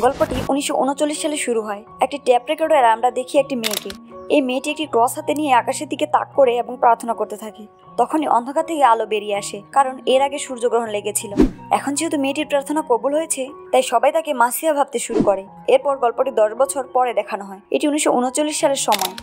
গল্পটি 1939 সালে শুরু হয়। একটি ট্যাপ রেকর্ডারে আমরা দেখি একটি মেয়েকে। এই মেয়েটি একটি ক্রস হাতে নিয়ে আকাশের দিকে তাক করে এবং প্রার্থনা করতে থাকে। তখনই অন্ধকার থেকে আলো বেরিয়ে আসে, কারণ এর আগে সূর্যগ্রহণ লেগেছিল। এখন যেহেতু মেয়েটির প্রার্থনা কবুল হয়েছে, তাই সবাই তাকে মাসিয়া ভাবতে শুরু করে। এরপর গল্পটি 10 বছর পরে দেখানো হয়। এটি 1939 সালের সময়।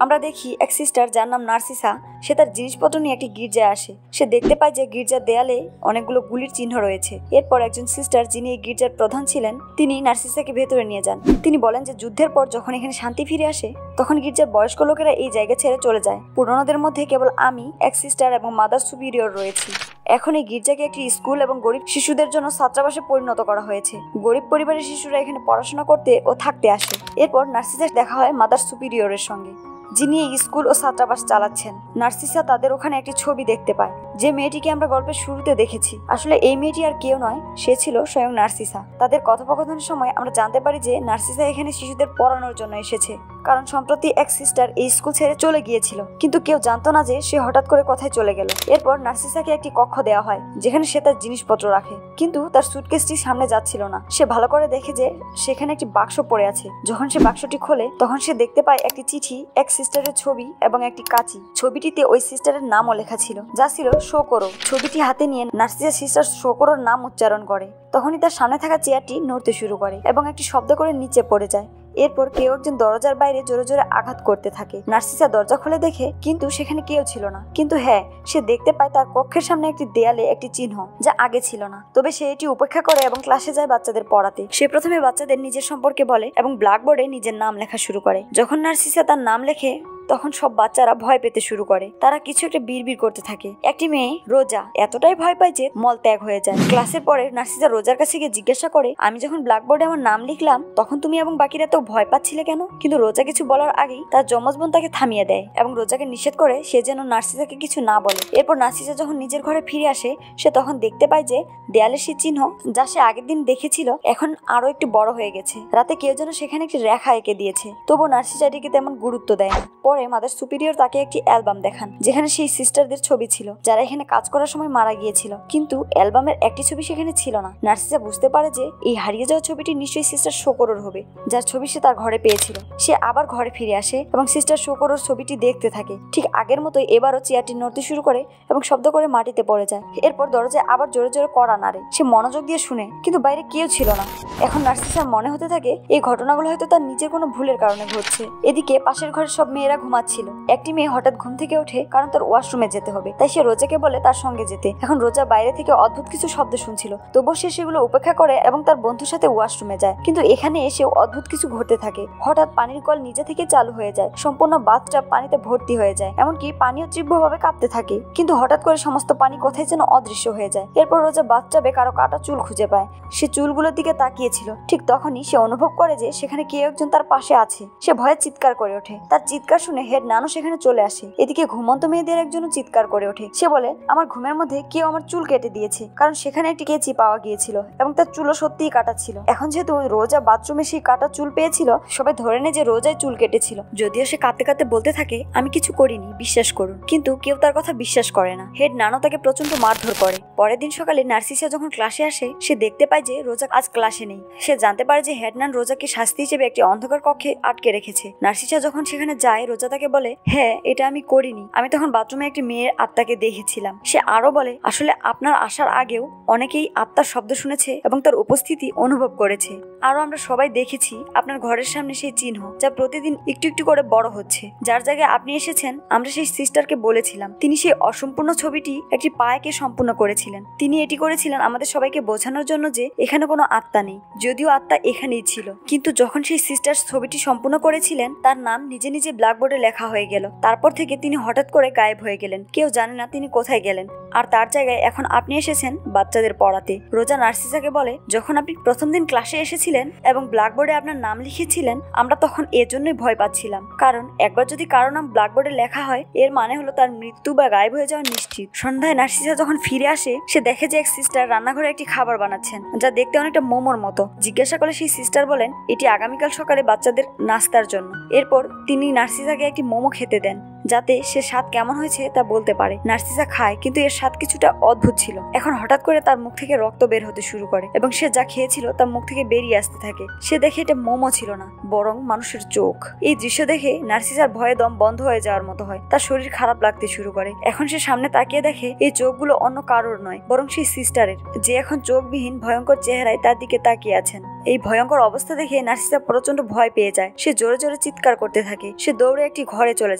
আমরা দেখি এক সিস্টার, যার নাম নার্সিসা, সে তার জিনিসপত্র নিয়ে একটি গির্জায় আসে। সে দেখতে পায় যে গির্জার দেয়ালে অনেকগুলো গুলির চিহ্ন রয়েছে। এরপর একজন সিস্টার, যিনি এই গির্জার প্রধান ছিলেন, তিনি নার্সিসাকে ভেতরে নিয়ে যান। তিনি বলেন যে যুদ্ধের পর যখন এখানে শান্তি ফিরে আসে, তখন গির্জার বয়স্ক লোকেরা এই জায়গা ছেড়ে চলে যায়। পুরনোদের মধ্যে কেবল আমি, এক সিস্টার এবং মাদার সুপিরিয়র রয়েছি। এখন এই গির্জাকে একটি স্কুল এবং গরিব শিশুদের জন্য ছাত্রাবাসে পরিণত করা হয়েছে। গরিব পরিবারের শিশুরা এখানে পড়াশোনা করতে ও থাকতে আসে। এরপর নার্সিসার দেখা হয় মাদার সুপিরিয়রের সঙ্গে, যিনি এই স্কুল ও ছাত্রাবাস চালাচ্ছেন। নার্সিসা তাদের ওখানে একটি ছবি দেখতে পায়, যে মেয়েটিকে আমরা গল্পের শুরুতে দেখেছি। আসলে এই মেয়েটি আর কেউ নয়, সে ছিল স্বয়ং নার্সিসা। তাদের কথোপকথনের সময় আমরা জানতে পারি যে নার্সিসা এখানে শিশুদের পড়ানোর জন্য এসেছে, কারণ সম্প্রতি এক সিস্টার এই স্কুল ছেড়ে চলে গিয়েছিল, কিন্তু কেউ জানতো না যে সে হঠাৎ করে কোথায় চলে গেল। এরপর নার্সিসাকে একটি কক্ষ দেওয়া হয়, যেখানে সে তার জিনিসপত্র রাখে, কিন্তু তার সুটকেসটি সামনে যাচ্ছিল না। সে ভালো করে দেখে যে সেখানে একটি বাক্স পড়ে আছে। যখন সে বাক্সটি খোলে, তখন সে দেখতে পায় একটি চিঠি, এক সিস্টারের ছবি এবং একটি কাঁচি। ছবিটিতে ওই সিস্টারের নামও লেখা ছিল, যা ছিল শোকরো। ছবিটি হাতে নিয়ে নার্সিসা সিস্টার শোকরোর নাম উচ্চারণ করে। তখনই তার সামনে থাকা চেয়ারটি নড়তে শুরু করে এবং একটি শব্দ করে নিচে পড়ে যায়। এরপর কেউ একজন দরজার বাইরে জোরে জোরে আঘাত করতে থাকে। নার্সিসা দরজা খুলে দেখে, কিন্তু সেখানে কেউ ছিল না। কিন্তু হ্যাঁ, সে দেখতে পায় তার কক্ষের সামনে একটি দেয়ালে একটি চিহ্ন, যা আগে ছিল না। তবে সে এটি উপেক্ষা করে এবং ক্লাসে যায় বাচ্চাদের পড়াতে। সে প্রথমে বাচ্চাদের নিজের সম্পর্কে বলে এবং ব্ল্যাকবোর্ডে নিজের নাম লেখা শুরু করে। যখন নার্সিসা তার নাম লেখে, তখন সব বাচ্চারা ভয় পেতে শুরু করে। তারা কিছু একটা বিড়বিড় করতে থাকে। একটি মেয়ে, রোজা, এতটাই ভয় পায় যে মল ত্যাগ হয়ে যায়। ক্লাসের পরে নার্সিসা রোজার কাছে গিয়ে জিজ্ঞাসা করে, আমি যখন ব্ল্যাকবোর্ডে আমার নাম লিখলাম, তখন তুমি এবং বাকিরা তো ভয় পাচ্ছিলে কেন? কিন্তু রোজা কিছু বলার আগেই তার যমজ বোন তাকে থামিয়ে দেয় এবং রোজাকে নিষেধ করে সে যেন নার্সিসাকে কিছু না বলে। এরপর নার্সিসা যখন নিজের ঘরে ফিরে আসে, সে তখন দেখতে পায় যে দেয়ালের সেই চিহ্ন, যা সে আগের দিন দেখেছিল, এখন আরো একটু বড় হয়ে গেছে। রাতে কেউ যেন সেখানে একটি রেখা এঁকে দিয়েছে। তবুও নার্সিসা এটিকে তেমন গুরুত্ব দেয় না। পরে মাদার সুপিরিয়র তাকে একটি অ্যালবাম দেখান, যেখানে সেই সিস্টারদের ছবি ছিল, যারা এখানে কাজ করার সময় মারা গিয়েছিল। কিন্তু অ্যালবামের একটি ছবি সেখানে ছিল না। নার্সিসা বুঝতে পারে যে এই হারিয়ে যাওয়া ছবিটি নিশ্চয়ই সিস্টার শোকরোর হবে, যার ছবি সে তার ঘরে পেয়েছিল। সে আবার ঘরে ফিরে আসে এবং সিস্টার শোকরোর ছবিটি দেখতে থাকে। ঠিক আগের মতোই এবারও চেয়ারটি নড়তে শুরু করে এবং শব্দ করে মাটিতে পড়ে যায়। এরপর দরজায় আবার জোরে জোরে কড়া নাড়ে। সে মনোযোগ দিয়ে শুনে, কিন্তু বাইরে কেউ ছিল না। এখন নার্সিসার মনে হতে থাকে এই ঘটনাগুলো হয়তো তার নিজের কোনো ভুলের কারণে ঘটছে। এদিকে পাশের ঘরের সব মেয়েরা ঘুমাচ্ছিল। একটি মেয়ে হঠাৎ ঘুম থেকে ওঠে, কারণ তার ওয়াশরুমে যেতে হবে। তাই সে রোজাকে বলে তার সঙ্গে যেতে। এখন রোজা বাইরে থেকে অদ্ভুত কিছু শব্দ শুনছিল, তবুও সে সেগুলো উপেক্ষা করে এবং তার বন্ধুর সাথে ওয়াশরুমে যায়। কিন্তু এখানে এসে অদ্ভুত কিছু ঘটতে থাকে। হঠাৎ পানির কল নিজে থেকে চালু হয়ে যায়। সম্পূর্ণ বাথটাব পানিতে ভর্তি হয়ে যায়, এমনকি পানিও তীব্রভাবে কাঁপতে থাকে। কিন্তু হঠাৎ করে সমস্ত পানি কোথায় যেন অদৃশ্য হয়ে যায়। এরপর রোজা বাথটাবে কারো কাটা চুল খুঁজে পায়। সে চুলগুলোর দিকে তাকিয়েছিল। ঠিক তখনই সে অনুভব করে যে সেখানে কেউ একজন তার পাশে আছে। সে ভয়ে চিৎকার করে ওঠে। তার চিৎকার শুনে হেড নানু সেখানে চলে আসে। এদিকে ঘুমন্ত মেয়েদের একজনও চিৎকার করে ওঠে। সে বলে, আমার ঘুমের মধ্যে কেউ আমার চুল কেটে দিয়েছে, কারণ সেখানে একটি কেচি পাওয়া গিয়েছিল এবং তার চুলও সত্যিই কাটা ছিল। এখন যেহেতু রোজা বাথরুমে সেই কাটা চুল পেয়েছিল, সবাই ধরে নেয় যে রোজাই চুল কেটেছিল। যদিও সে কাঁদতে কাঁদতে বলতে থাকে, আমি কিছু করিনি, বিশ্বাস করুন। কিন্তু কেউ তার কথা বিশ্বাস করে না। হেড নানু তাকে প্রচন্ড মারধর করে। পরের দিন সকালে নার্সিসা যখন ক্লাসে আসে, সে দেখতে পায় যে রোজা আজ ক্লাসে নেই। সে জানতে পারে যে হেড নান রোজাকে শাস্তি হিসেবে একটি অন্ধকার কক্ষে আটকে রেখেছে। নার্সিসা যখন সেখানে যায়, রোজা তাকে বলে, হ্যাঁ, এটা আমি করিনি, আমি তখন বাথরুমে একটি মেয়ের আত্মাকে দেখেছিলাম। সে আরো বলে, আসলে আপনার আসার আগেও অনেকেই আত্মার শব্দ শুনেছে এবং তার উপস্থিতি অনুভব করেছে। আরো আমরা সবাই দেখেছি আপনার ঘরের সামনে সেই চিহ্ন, যা প্রতিদিন একটু একটু করে বড় হচ্ছে। যার জায়গায় আপনি এসেছেন, আমরা সেই সিস্টারকে বলেছিলাম, তিনি সেই অসম্পূর্ণ ছবিটি একটি পায়কে সম্পূর্ণ করেছিলেন। তিনি এটি করেছিলেন আমাদের সবাইকে বোঝানোর জন্য যে এখানে কোনো আত্মা নেই, যদিও আত্মা এখানেই ছিল। কিন্তু যখন সেই সিস্টার ছবিটি সম্পূর্ণ করেছিলেন, তার নাম নিজে নিজে ব্ল্যাকবোর্ডে লেখা হয়ে গেল। তারপর থেকে তিনি হঠাৎ করে গায়েব হয়ে গেলেন। কেউ জানে না তিনি কোথায় গেলেন। আর তার জায়গায় এখন আপনি এসেছেন বাচ্চাদের পড়াতে। রোজা নার্সিসাকে বলে, যখন আপনি প্রথম দিন ক্লাসে এসেছিলেন এবং ব্ল্যাকবোর্ডে আপনার নাম লিখেছিলেন, আমরা তখন এজন্যই ভয় পাচ্ছিলাম, কারণ একবার যদি কারো নাম ব্ল্যাকবোর্ডে লেখা হয়, এর মানে হলো তার মৃত্যু বা গায়েব হয়ে যাওয়া নিশ্চিত। সন্ধ্যায় নার্সিসা যখন ফিরে আসে, সে দেখে যে এক সিস্টার রান্নাঘরে একটি খাবার বানাচ্ছেন, যা দেখতে অনেকটা মোমোর মতো। জিজ্ঞাসা করলে সেই সিস্টার বলেন, এটি আগামীকাল সকালে বাচ্চাদের নাস্তার জন্য। এরপর তিনি নার্সিসাকে একটি মোমো খেতে দেন, যাতে সে স্বাদ কেমন হয়েছে তা বলতে পারে। নার্সিসা খায়, কিন্তু এর স্বাদ কিছুটা অদ্ভুত ছিল। এখন হঠাৎ করে তার মুখ থেকে রক্ত বের হতে শুরু করে এবং সে যা খেয়েছিল তার মুখ থেকে বেরিয়ে আসতে থাকে। সে দেখে এটা মোমো ছিল না, বরং মানুষের চোখ। এই দৃশ্য দেখে নার্সিসার ভয়ে দম বন্ধ হয়ে যাওয়ার মতো হয়। তার শরীর খারাপ লাগতে শুরু করে। এখন সে সামনে তাকিয়ে দেখে এই চোখগুলো অন্য কারোর নয়, বরং সেই সিস্টারের, যে এখন চোখবিহীন ভয়ঙ্কর চেহারায় তার দিকে তাকিয়ে আছেন। এই ভয়ঙ্কর অবস্থা দেখে নার্সিসা প্রচন্ড ভয় পেয়ে যায়। সে জোরে জোরে চিৎকার করতে থাকে। সে দৌড়ে একটি ঘরে চলে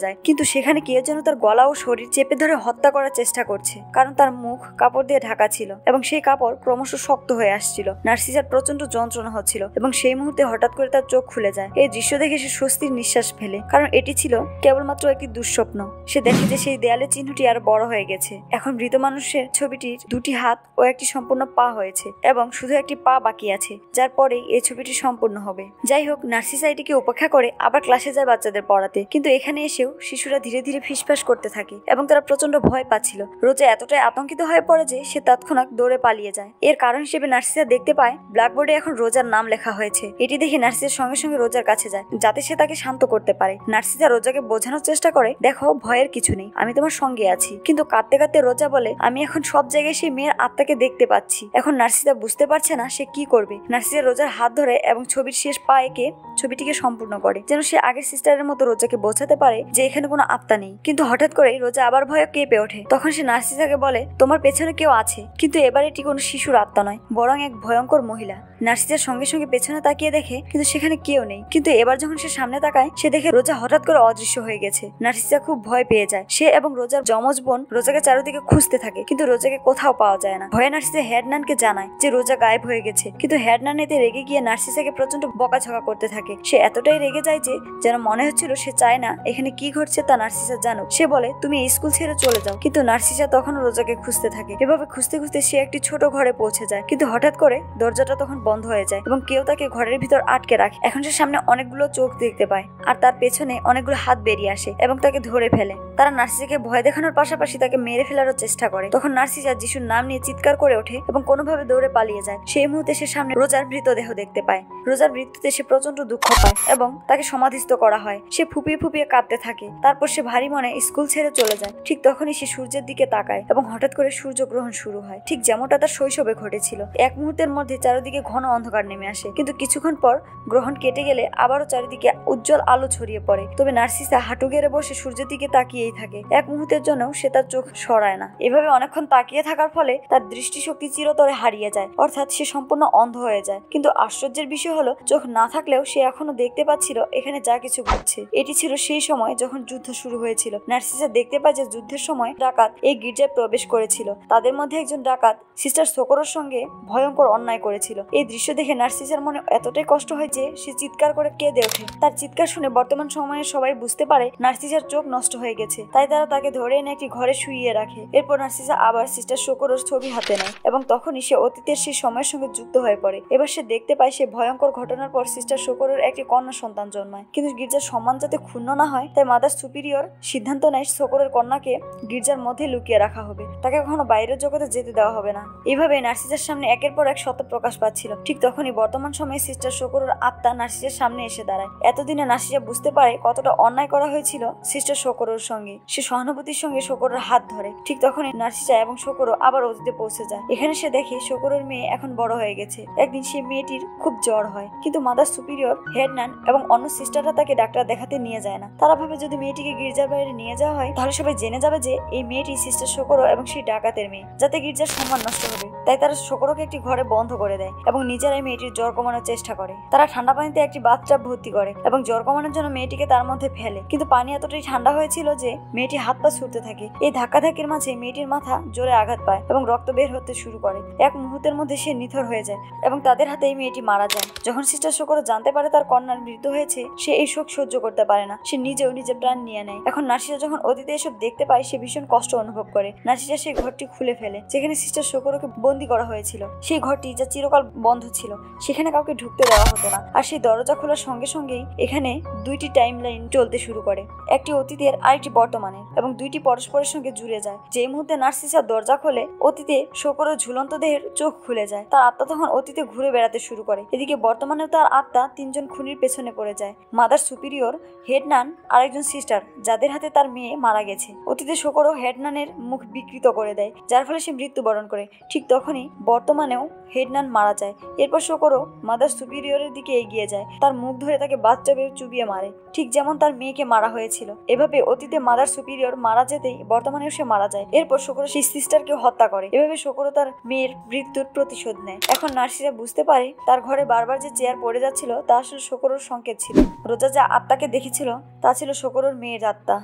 যায়, কিন্তু সেখানে কেউ যেন তার গলা ও শরীর চেপে ধরে হত্যা করার চেষ্টা করছে, কারণ তার মুখ কাপড় দিয়ে ঢাকা ছিল এবং সেই কাপড় ক্রমশ শক্ত হয়ে আসছিল। নার্সিসার প্রচন্ড যন্ত্রণা হচ্ছিল এবং সেই মুহূর্তে হঠাৎ করে তার চোখ খুলে যায়। এই দৃশ্য দেখে সে স্বস্তির নিঃশ্বাস ফেলে, কারণ এটি ছিল কেবলমাত্র একটি দুঃস্বপ্ন। সে দেখে যে সেই দেয়ালের চিহ্নটি আর বড় হয়ে গেছে। এখন মৃত মানুষের ছবিটির দুটি হাত ও একটি সম্পূর্ণ পা হয়েছে এবং শুধু একটি পা বাকি আছে, যার পরে এই ছবিটি সম্পূর্ণ হবে। যাই হোক, নার্সিসা এটিকে উপেক্ষা করে আবার ক্লাসে যায় বাচ্চাদের পড়াতে, কিন্তু এখানে এসেও শিশুরা ধীরে ধীরে ফিসফাস করতে থাকে এবং তারা প্রচন্ড ভয় পাচ্ছিল। রোজা এতটাই আতঙ্কিত হয়ে পড়ে যে সে তৎক্ষণাৎ দৌড়ে পালিয়ে যায়। এর কারণ হিসেবে নার্সিসা দেখতে পায় ব্ল্যাকবোর্ডে এখন রোজার নাম লেখা হয়েছে। এটি দেখে নার্সিসার সঙ্গে সঙ্গে রোজার কাছে যায়, যাতে সে তাকে শান্ত করতে পারে। নার্সিসা রোজাকে বোঝানোর চেষ্টা করে, দেখো, ভয়ের কিছু নেই, আমি তোমার সঙ্গে আছি। কিন্তু কাঁদতে কাঁদতে রোজা বলে, আমি এখন সব জায়গায় সেই মেয়ের আত্মাকে দেখতে পাচ্ছি। এখন নার্সিসা বুঝতে পারছে না সে কি করবে। নার্সিসা রোজার হাত ধরে এবং ছবির শেষ পা এঁকে ছবিটিকে সম্পূর্ণ করে, যেন সে আগের সিস্টারের মতো রোজাকে বোঝাতে পারে যে এখানে কোনো আত্মা নেই। কিন্তু হঠাৎ করে রোজা আবার ভয়ে কেঁপে ওঠে। তখন সে নার্সিসাকে বলে, তোমার পেছনে কেউ আছে, কিন্তু এবার এটি কোনো শিশুর আত্মা নয়, বরং এক ভয়ঙ্কর মহিলা। নার্সিসার সঙ্গে সঙ্গে পেছনে তাকিয়ে দেখে, কিন্তু সেখানে কেউ নেই। কিন্তু এবার যখন সে সামনে তাকায়, সে দেখে রোজা হঠাৎ করে অদৃশ্য হয়ে গেছে। নার্সিসা খুব ভয় পেয়ে যায়। সে এবং রোজার যমজ বোন রোজাকে চারিদিকে খুঁজতে থাকে, কিন্তু রোজাকে কোথাও পাওয়া যায় না। ভয়ে নার্সিসা হেডম্যানকে জানায় যে রোজা গায়েব হয়ে গেছে, কিন্তু হেডম্যান এতে রেগে গিয়ে নার্সিসাকে প্রচন্ড বকাঝকা করতে থাকে। সে এতটাই রেগে যায় যে যেন মনে হচ্ছিল সে চায় না এখানে কি ঘটছে তা নার্সিসা জানুক। সে বলে, তুমি স্কুল ছেড়ে চলে যাও। কিন্তু নার্সিসা তখন রোজাকে খুঁজতে থাকে। এভাবে খুঁজতে খুঁজতে সে একটি ছোট ঘরে পৌঁছে যায়, কিন্তু হঠাৎ করে দরজাটা তখন বন্ধ হয়ে যায় এবং কেউ তাকে ঘরের ভিতর আটকে রাখে। এখন সে সামনে অনেকগুলো চোখ দেখতে পায়, আর তার পেছনে অনেকগুলো হাত বেরিয়ে আসে এবং তাকে ধরে ফেলে। তারা নার্সিসাকে ভয় দেখানোর পাশাপাশি তাকে মেরে ফেলারও চেষ্টা করে। তখন নার্সিসা যিশুর নাম নিয়ে চিৎকার করে ওঠে এবং কোনোভাবে দৌড়ে পালিয়ে যায়। সেই মুহূর্তে সে সামনে রোজার মৃতদেহ দেখতে পায়। রোজার মৃত্যুতে সে প্রচন্ড দুঃখ পায় এবং তাকে সমাধিস্থ করা হয়। সে ফুপিয়ে ফুপিয়ে কাঁদতে থাকে। তারপর সে ভারী মনে স্কুল ছেড়ে চলে যায়। ঠিক তখনই সে সূর্যের দিকে তাকায় এবং হঠাৎ করে সূর্যগ্রহণ শুরু হয়, ঠিক যেমনটা তার শৈশবে ঘটেছিল। এক মুহূর্তের মধ্যে চারিদিকে ঘন অন্ধকার নেমে আসে, কিন্তু কিছুক্ষণ পর গ্রহণ কেটে গেলে আবারও চারিদিকে উজ্জ্বল আলো ছড়িয়ে পড়ে। তবে নার্সিসা হাঁটু গেড়ে বসে সূর্যের দিকে তাকিয়েই থাকে। এক মুহূর্তের জন্য সে তার চোখ সরায় না। এভাবে অনেকক্ষণ তাকিয়ে থাকার ফলে তার দৃষ্টিশক্তি চিরতরে হারিয়ে যায়, অর্থাৎ সে সম্পূর্ণ অন্ধ হয়ে যায়। কিন্তু আশ্চর্যের বিষয় হলো, চোখ না থাকলেও সে এখনো দেখতে পাচ্ছিল এখানে যা কিছু ঘটছে। এটি ছিল সেই সময় যখন যুদ্ধ শুরু হয়েছিল। নার্সিসা দেখতে পায় যে যুদ্ধের সময় ডাকাত এই গির্জায় প্রবেশ করেছিল। তাদের মধ্যে একজন ডাকাত সিস্টার সোকোরোর সঙ্গে ভয়ঙ্কর অন্যায় করেছিল। এই দৃশ্য দেখে নার্সিসার মনে এতটাই কষ্ট হয় যে সে চিৎকার করে কেঁদে ওঠে। তার চিৎকার শুনে বর্তমান সময়ে সবাই বুঝতে পারে নার্সিসার চোখ নষ্ট হয়ে গেছে, তাই তারা তাকে ধরে এনে একটি ঘরে শুইয়ে রাখে। এরপর নার্সিসা আবার সিস্টার সোকোরোর ছবি হাতে নেয় এবং তখনই সে অতীতের সেই সময়ের সঙ্গে যুক্ত হয়ে পড়ে। এবার সে দেখতে পায় সে ভয়ঙ্কর ঘটনার পর সিস্টার সোকোরোর একটি কন্যা সন্তান জন্মায়। কিন্তু গির্জার সম্মান যাতে ক্ষুণ্ণ না হয়, তাই মাদার সুপিরিয়র সিদ্ধান্ত নেয় সোকোরোর কন্যাকে গির্জার মধ্যে লুকিয়ে রাখা হবে, তাকে কখনো বাইরের জগতে যেতে দেওয়া হবে না। এইভাবে নার্সিসার সামনে একের পর এক সত্য প্রকাশ পাচ্ছিল। ঠিক তখনই বর্তমান সময়ে সিস্টার সোকোরোর আত্মা নার্সিসার সামনে এসে দাঁড়ায়। এতদিনে নার্সিসা বুঝতে পারে কতটা অন্যায় করা হয়েছিল সিস্টার সোকোরোর সঙ্গে। সে সহানুভূতির সঙ্গে সোকোরোর হাত ধরে। ঠিক তখনই নার্সিসা এবং সোকোরো আবার অতীতে পৌঁছে যায়। এখানে সে দেখে সোকোরোর মেয়ে এখন বড় হয়ে গেছে। একদিন সেই মেয়েটির খুব জ্বর হয়, কিন্তু মাদার সুপিরিয়র, হেডম্যান এবং অন্য সিস্টাররা তাকে ডাক্তার দেখাতে নিয়ে যায় না। তারা ভাবে যদি মেয়েটিকে গির্জার বাইরে নিয়ে যাওয়া হয় তাহলে সবাই জেনে যাবে যে এই মেয়েটি সিস্টার সোকোরো এবং সেই ডাকাতের মেয়ে, যাতে গির্জার সম্মান নষ্ট হবে। তাই তারা সোকোরোকে একটি ঘরে বন্ধ করে দেয় এবং নিজেরাই মেয়েটির জ্বর কমানোর চেষ্টা করে। তারা ঠান্ডা পানিতে একটি বাথটাব ভর্তি করে এবং জ্বর কমানোর জন্য মেয়েটিকে তার মধ্যে ফেলে, কিন্তু পানি এতটাই ঠান্ডা হয়েছিল যে মেয়েটি হাত পা ছুটতে থাকে। এই ধাক্কাধাক্কির মাঝে মেয়েটির মাথা জোরে আঘাত পায় এবং রক্ত বের হতে শুরু করে। এক মুহূর্তের মধ্যে সে নিথর হয়ে যায় এবং তাদের হাতে এই মেয়েটি মারা যায়। যখন সিস্টার সোকোরো জানতে পারে তার কন্যার মৃত্যু হয়েছে, সে এই শোক সহ্য করতে পারে না। সে নিজেও নিজের প্রাণ নিয়ে নেয়। এখন নার্সিসা যখন অতীতে এসব দেখতে পায়, সে ভীষণ কষ্ট অনুভব করে। নার্সিসা সেই ঘরটি খুলে ফেলে যেখানে সিস্টার সোকোরোকে বন্দী করা হয়েছিল। সেই ঘরটি যা চিরকাল বন্ধ ছিল, সেখানে কাউকে ঢুকতে দেওয়া হতো না। আর সেই দরজা খোলার সঙ্গে সঙ্গেই এখানে দুইটি টাইম লাইন চলতে শুরু করে, একটি অতীতের আরেকটি বর্তমানের, এবং দুইটি পরস্পরের সঙ্গে জুড়ে যায়। যেই মুহূর্তে নার্সিসা দরজা খোলে, অতীতে সোকোরোর ঝুলন্ত দেহের চোখ খুলে যায়। তার আত্মা তখন অতীতে ঘুরে বেড়াতে শুরু করে। এদিকে বর্তমানেও তার আত্মা 3জন খুনির পেছনে পড়ে যায়, মাদার সুপিরিয়র, হেড নান আর একজন সিস্টার, যাদের হাতে তার মেয়ে মারা গেছে। অতীতে শোকরো হেড নানের মুখ বিকৃত করে দেয়, যার ফলে সে মৃত্যুবরণ করে। ঠিক তখনই বর্তমানেও হেড নান মারা যায়। এরপর শোকরো মাদার সুপিরিয়রের দিকে এগিয়ে যায়, তার মুখ ধরে তাকে বাচ্চা ভেবে চুবিয়ে মারে, ঠিক যেমন তার মেয়েকে মারা হয়েছিল। এভাবে অতীতে মাদার সুপিরিয়র মারা যেতেই বর্তমানেও সে মারা যায়। এরপর শোকরো সেই সিস্টারকে হত্যা করে। এভাবে শোকরো তার মেয়ের মৃত্যুর প্রতিশোধ নেয়। এখন নার্সিরা বুঝতে পারে তার ঘরে বারবার যে চেয়ার পড়ে যাচ্ছিল তা আসলে শোকরোর সংকেত ছিল। রোজা যা আত্মাকে দেখেছিল তা ছিল শোকরোর মেয়ের আত্মা।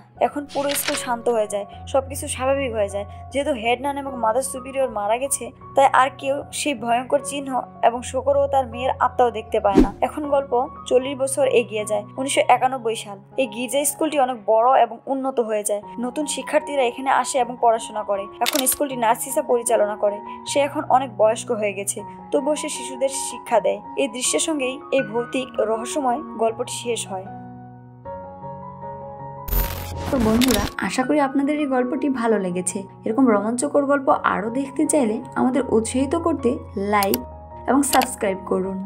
এখন পুরো স্কুল শান্ত হয়ে যায়, সবকিছু স্বাভাবিক হয়ে যায়। যেহেতু হেড নান এবং মাদার সুপিরিয়র মারা গেছে, তাই আর কেউ সেই ভয়ঙ্কর চিহ্ন এবং শোকরো ও তার মেয়ের আত্মাও দেখতে পায় না। এখন গল্প 40 বছর এগিয়ে যায়, 1991 সাল। এই গির্জা স্কুলটি অনেক বড় এবং উন্নত হয়ে যায়। নতুন শিক্ষার্থীরা এখানে আসে এবং পড়াশোনা করে। এখন স্কুলটি নার্সিসা পরিচালনা করে। সে এখন অনেক বয়স্ক হয়ে গেছে, তবুও সে শিশুদের শিক্ষা দেয়। এই দৃশ্যের সঙ্গেই এই ভৌতিক রহস্যময় গল্পটি শেষ হয়। তো বন্ধুরা, আশা করি আপনাদের এই গল্পটি ভালো লেগেছে। এরকম রোমাঞ্চকর গল্প আরও দেখতে চাইলে আমাদের উৎসাহিত করতে লাইক এবং সাবস্ক্রাইব করুন।